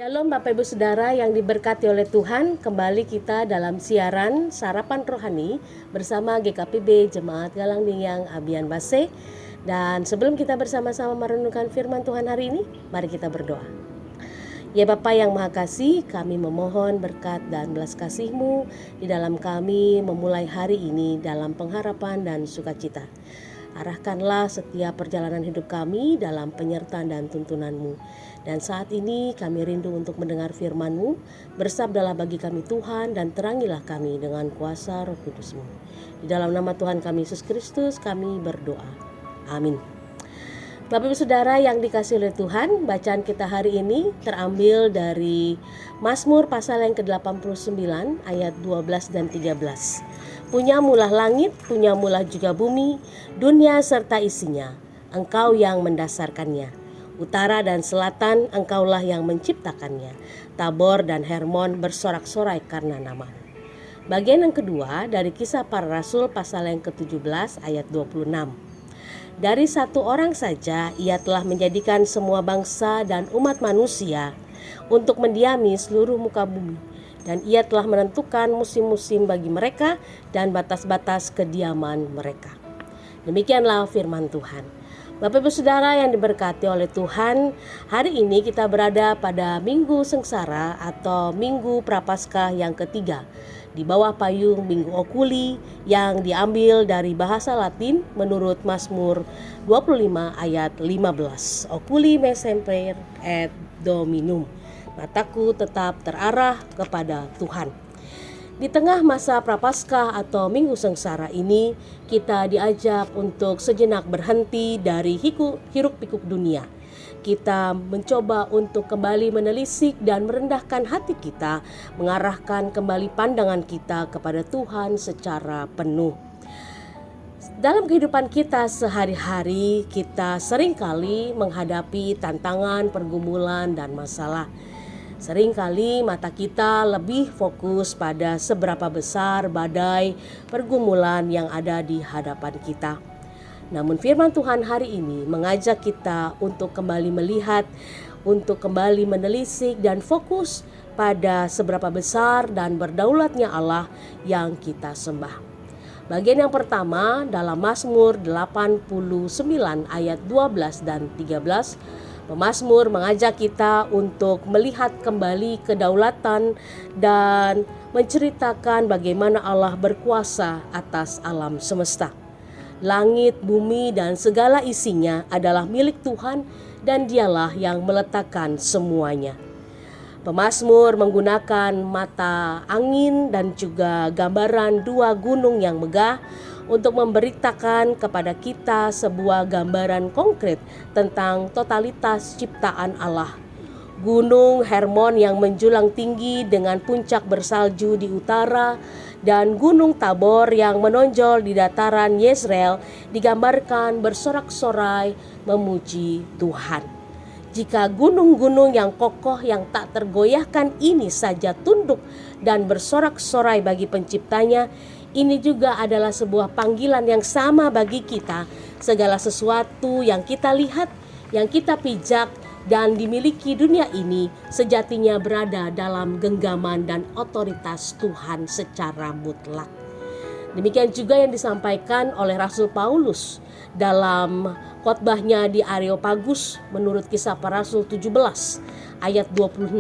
Shalom Bapak Ibu Saudara yang diberkati oleh Tuhan. Kembali kita dalam siaran Sarapan Rohani bersama GKPB Jemaat Galang Dingyang Abian Base. Dan sebelum kita bersama-sama merenungkan firman Tuhan hari ini, mari kita berdoa. Ya Bapa yang Maha Kasih, kami memohon berkat dan belas kasih-Mu di dalam kami memulai hari ini dalam pengharapan dan sukacita. Arahkanlah setiap perjalanan hidup kami dalam penyertaan dan tuntunan-Mu. Dan saat ini kami rindu untuk mendengar firman-Mu. Bersabdalah bagi kami Tuhan dan terangilah kami dengan kuasa Roh Kudus-Mu. Di dalam nama Tuhan kami Yesus Kristus kami berdoa. Amin. Bapak Ibu Saudara yang dikasihi oleh Tuhan, bacaan kita hari ini terambil dari Mazmur pasal yang ke-89 ayat 12 dan 13. Punyamulah langit, punyamulah juga bumi, dunia serta isinya, Engkau yang mendasarkannya. Utara dan selatan, Engkaulah yang menciptakannya. Tabor dan Hermon bersorak-sorai karena nama-Mu. Bagian yang kedua dari Kisah Para Rasul pasal yang ke-17 ayat 26. Dari satu orang saja ia telah menjadikan semua bangsa dan umat manusia untuk mendiami seluruh muka bumi. Dan ia telah menentukan musim-musim bagi mereka dan batas-batas kediaman mereka. Demikianlah firman Tuhan. Bapak Ibu Saudara yang diberkati oleh Tuhan, hari ini kita berada pada Minggu Sengsara atau Minggu Prapaskah yang ketiga, di bawah payung Minggu Okuli yang diambil dari bahasa Latin menurut Mazmur 25 ayat 15. Oculi me semper et Dominum. Mataku tetap terarah kepada Tuhan. Di tengah masa Prapaskah atau Minggu Sengsara ini, kita diajak untuk sejenak berhenti dari hiruk-pikuk dunia. Kita mencoba untuk kembali menelisik dan merendahkan hati kita, mengarahkan kembali pandangan kita kepada Tuhan secara penuh. Dalam kehidupan kita sehari-hari, kita seringkali menghadapi tantangan, pergumulan, dan masalah. Seringkali mata kita lebih fokus pada seberapa besar badai pergumulan yang ada di hadapan kita. Namun firman Tuhan hari ini mengajak kita untuk kembali melihat, untuk kembali menelisik dan fokus pada seberapa besar dan berdaulatnya Allah yang kita sembah. Bagian yang pertama dalam Mazmur 89 ayat 12 dan 13. Pemazmur mengajak kita untuk melihat kembali kedaulatan dan menceritakan bagaimana Allah berkuasa atas alam semesta. Langit, bumi, dan segala isinya adalah milik Tuhan dan Dialah yang meletakkan semuanya. Pemazmur menggunakan mata angin dan juga gambaran dua gunung yang megah untuk memberitakan kepada kita sebuah gambaran konkret tentang totalitas ciptaan Allah. Gunung Hermon yang menjulang tinggi dengan puncak bersalju di utara dan Gunung Tabor yang menonjol di dataran Yezreel digambarkan bersorak-sorai memuji Tuhan. Jika gunung-gunung yang kokoh yang tak tergoyahkan ini saja tunduk dan bersorak-sorai bagi penciptanya, ini juga adalah sebuah panggilan yang sama bagi kita. Segala sesuatu yang kita lihat, yang kita pijak dan dimiliki dunia ini sejatinya berada dalam genggaman dan otoritas Tuhan secara mutlak. Demikian juga yang disampaikan oleh Rasul Paulus dalam khotbahnya di Areopagus menurut Kisah Para Rasul 17 ayat 26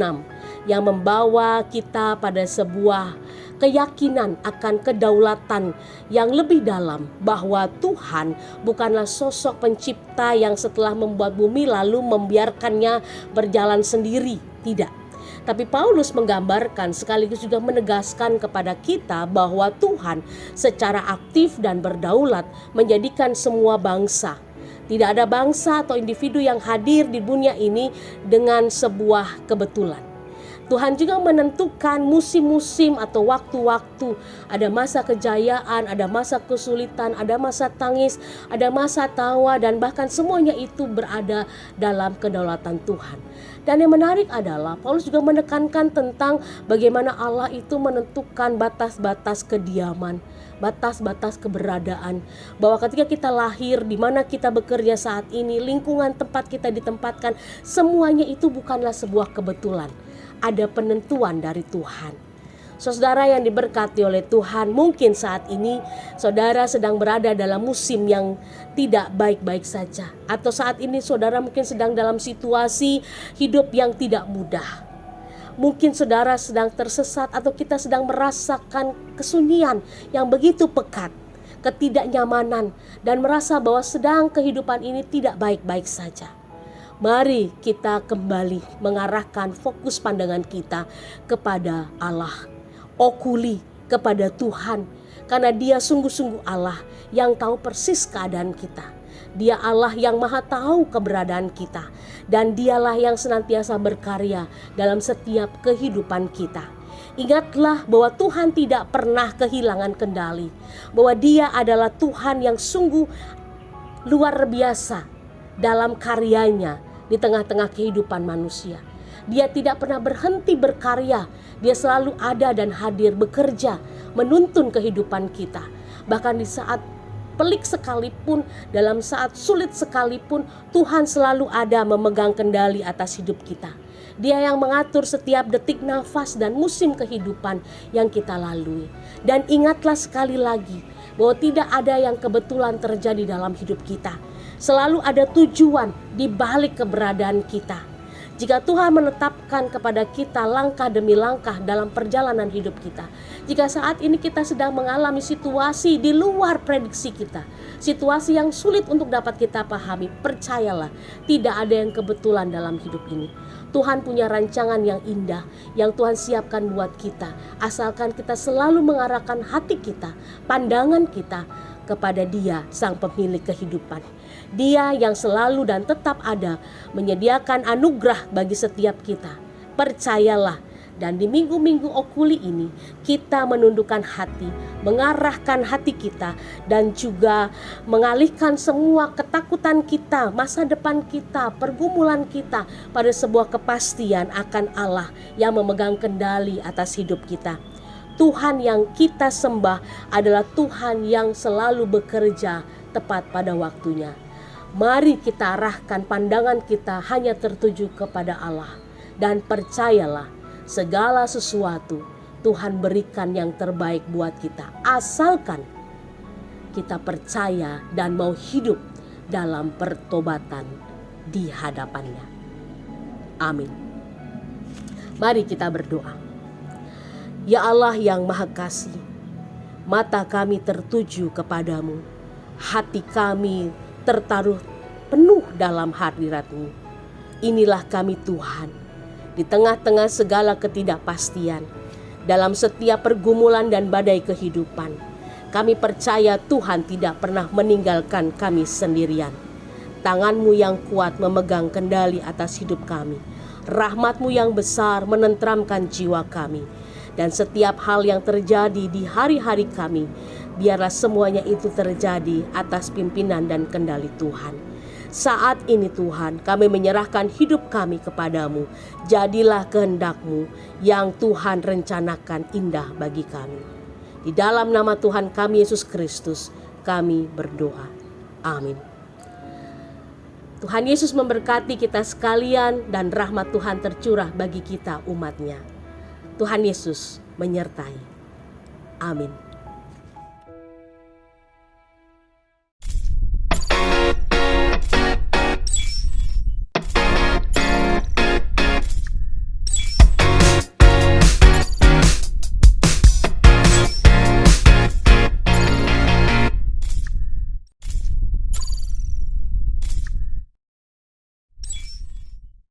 yang membawa kita pada sebuah keyakinan akan kedaulatan yang lebih dalam bahwa Tuhan bukanlah sosok pencipta yang setelah membuat bumi lalu membiarkannya berjalan sendiri, tidak. Tapi Paulus menggambarkan sekaligus juga menegaskan kepada kita bahwa Tuhan secara aktif dan berdaulat menjadikan semua bangsa. Tidak ada bangsa atau individu yang hadir di dunia ini dengan sebuah kebetulan. Tuhan juga menentukan musim-musim atau waktu-waktu. Ada masa kejayaan, ada masa kesulitan, ada masa tangis, ada masa tawa, dan bahkan semuanya itu berada dalam kedaulatan Tuhan. Dan yang menarik adalah Paulus juga menekankan tentang bagaimana Allah itu menentukan batas-batas kediaman, batas-batas keberadaan. Bahwa ketika kita lahir, di mana kita bekerja saat ini, lingkungan tempat kita ditempatkan, semuanya itu bukanlah sebuah kebetulan. ada penentuan dari Tuhan. Saudara yang diberkati oleh Tuhan, mungkin saat ini saudara sedang berada dalam musim yang tidak baik-baik saja. Atau saat ini saudara mungkin sedang dalam situasi hidup yang tidak mudah. Mungkin saudara sedang tersesat atau kita sedang merasakan kesunyian yang begitu pekat, ketidaknyamanan, dan merasa bahwa sedang kehidupan ini tidak baik-baik saja. Mari kita kembali mengarahkan fokus pandangan kita kepada Allah. Okuli kepada Tuhan, karena Dia sungguh-sungguh Allah yang tahu persis keadaan kita. Dia Allah yang maha tahu keberadaan kita, dan Dialah yang senantiasa berkarya dalam setiap kehidupan kita. Ingatlah bahwa Tuhan tidak pernah kehilangan kendali, bahwa Dia adalah Tuhan yang sungguh luar biasa dalam karyanya di tengah-tengah kehidupan manusia. Dia tidak pernah berhenti berkarya. Dia selalu ada dan hadir bekerja, menuntun kehidupan kita. Bahkan di saat pelik sekalipun, dalam saat sulit sekalipun, Tuhan selalu ada memegang kendali atas hidup kita. Dia yang mengatur setiap detik nafas dan musim kehidupan yang kita lalui. Dan ingatlah sekali lagi bahwa tidak ada yang kebetulan terjadi dalam hidup kita. Selalu ada tujuan di balik keberadaan kita. Jika Tuhan menetapkan kepada kita langkah demi langkah dalam perjalanan hidup kita, jika saat ini kita sedang mengalami situasi di luar prediksi kita, situasi yang sulit untuk dapat kita pahami, percayalah, tidak ada yang kebetulan dalam hidup ini. Tuhan punya rancangan yang indah yang Tuhan siapkan buat kita, asalkan kita selalu mengarahkan hati kita, pandangan kita kepada Dia, Sang Pemilik kehidupan. Dia yang selalu dan tetap ada menyediakan anugerah bagi setiap kita. Percayalah, dan di minggu-minggu okuli ini kita menundukkan hati, mengarahkan hati kita, dan juga mengalihkan semua ketakutan kita, masa depan kita, pergumulan kita pada sebuah kepastian akan Allah yang memegang kendali atas hidup kita. Tuhan yang kita sembah adalah Tuhan yang selalu bekerja tepat pada waktunya. Mari kita arahkan pandangan kita hanya tertuju kepada Allah. Dan percayalah, segala sesuatu Tuhan berikan yang terbaik buat kita. Asalkan kita percaya dan mau hidup dalam pertobatan di hadapannya. Amin. Mari kita berdoa. Ya Allah yang Maha Kasih, mata kami tertuju kepadamu, hati kami tertaruh penuh dalam hadirat-Mu. Inilah kami Tuhan, di tengah-tengah segala ketidakpastian, dalam setiap pergumulan dan badai kehidupan. Kami percaya Tuhan tidak pernah meninggalkan kami sendirian. Tangan-Mu yang kuat memegang kendali atas hidup kami. Rahmat-Mu yang besar menenteramkan jiwa kami. Dan setiap hal yang terjadi di hari-hari kami, biarlah semuanya itu terjadi atas pimpinan dan kendali Tuhan. Saat ini Tuhan, kami menyerahkan hidup kami kepadamu. Jadilah kehendak-Mu yang Tuhan rencanakan indah bagi kami. Di dalam nama Tuhan kami Yesus Kristus, kami berdoa. Amin. Tuhan Yesus memberkati kita sekalian dan rahmat Tuhan tercurah bagi kita umat-Nya. Tuhan Yesus menyertai. Amin.